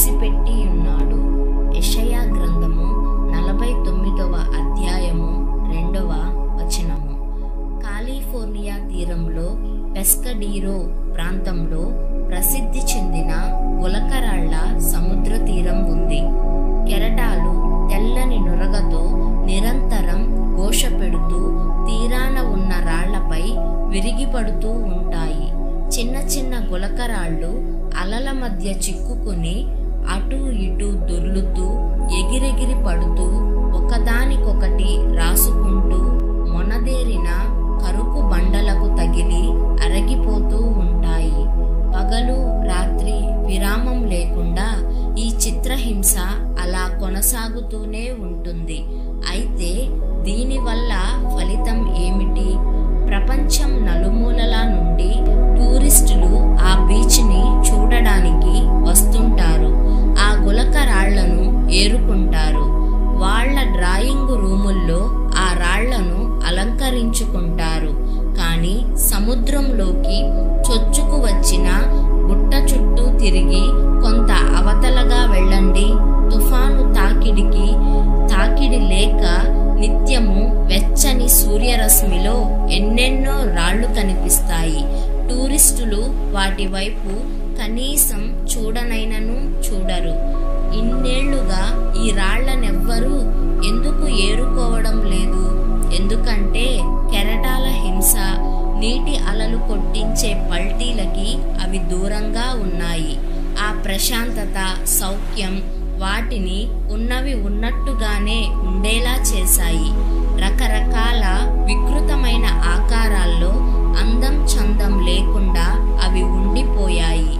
రాసిపెట్టి ఉన్నాడు. యెషయా గ్రంథము 49వ అధ్యాయము 2వ వచనము. కాలిఫోర్నియా తీరంలో పెస్కడీరో ప్రాంతంలో ప్రసిద్ధి చెందిన గులకరాళ్ల సముద్ర తీరం ఉంది. కెరటాలు తెల్లని నురగతో నిరంతరం ఘోష పెడుతూ తీరాన ఉన్న రాళ్లపై విరిగిపడుతూ ఉంటాయి. చిన్న చిన్న గులకరాళ్ళు అలల మధ్య చిక్కుకుని అటూ ఇటూ దొర్లుతూ ఎగిరెగిరి పడుతూ ఒకదానికొకటి రాసుకుంటూ మొనదేరిన కరుకు బండలకు తగిలి అరగిపోతూ ఉంటాయి. పగలు రాత్రి విరామం లేకుండా ఈ చిత్రహింస అలా కొనసాగుతూనే ఉంటుంది. అయితే దీనివల్ల ఫలితం ఏమిటి? ప్రపంచం నలుమూలల నుండి టూరిస్టులు ఆ బీచ్ని చూడడానికి వస్తుంటారు. ఆ గులకరాళ్లను ఏరుకుంటారు. వాళ్ల డ్రాయింగ్ రూముల్లో ఆ రాళ్లను అలంకరించుకుంటారు. కానీ సముద్రంలోకి చొచ్చుకు వచ్చిన గుట్ట చుట్టూ తిరిగి కొంత అవతలగా వెళ్ళండి. తుఫాను తాకిడి లేక నిత్యము వెచ్చని సూర్యరశ్మిలో ఎన్నెన్నో రాళ్లు కనిపిస్తాయి. టూరిస్టులు వాటి వైపు కనీసం చూడనైనను చూడరు. ఇన్నేళ్లుగా ఈ రాళ్లనెవ్వరూ ఎందుకు ఏరుకోవడం లేదు? ఎందుకంటే కెరటాల హింస, నీటి అలలు కొట్టించే పల్టీలకి అవి దూరంగా ఉన్నాయి. ఆ ప్రశాంతత, సౌఖ్యం వాటిని ఉన్నవి ఉన్నట్టుగానే ఉండేలా చేశాయి. రకరకాల వికృతమైన ఆకారాల్లో అందం చందం లేకుండా అవి ఉండిపోయాయి.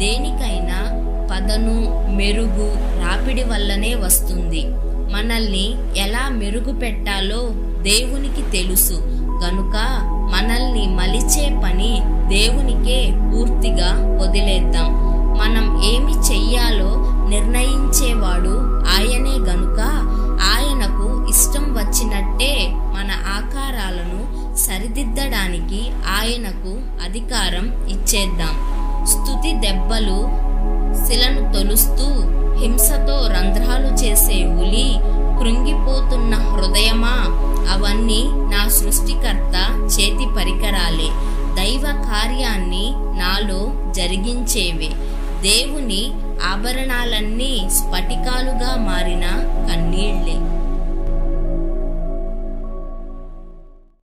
దేనికైనా పదను, మెరుగు రాపిడి వల్లనే వస్తుంది. మనల్ని ఎలా మెరుగు పెట్టాలో దేవునికి తెలుసు గనుక మనల్ని మలిచే పని దేవునికే పూర్తిగా వదిలేద్దాం. మనం ఏమి చెయ్యాలో నిర్ణయించేవాడు ఆయనే గనుక ఆయనకు ఇష్టం వచ్చినట్టే మన ఆకారాలను సరిదిద్దడానికి ఆయనకు అధికారం ఇచ్చేద్దాం. స్తుతి దెబ్బలు శిలను తొలుస్తూ హింసతో రంధ్రాలు చేసే ఉలి, కృంగిపోతున్న హృదయమా, అవన్నీ నా సృష్టికర్త చేతి పరికరాలే. దైవ కార్యాన్ని నాలో జరిగించేవే. దేవుని ఆభరణాలన్నీ స్ఫటికాలుగా మారిన కన్నీళ్లే.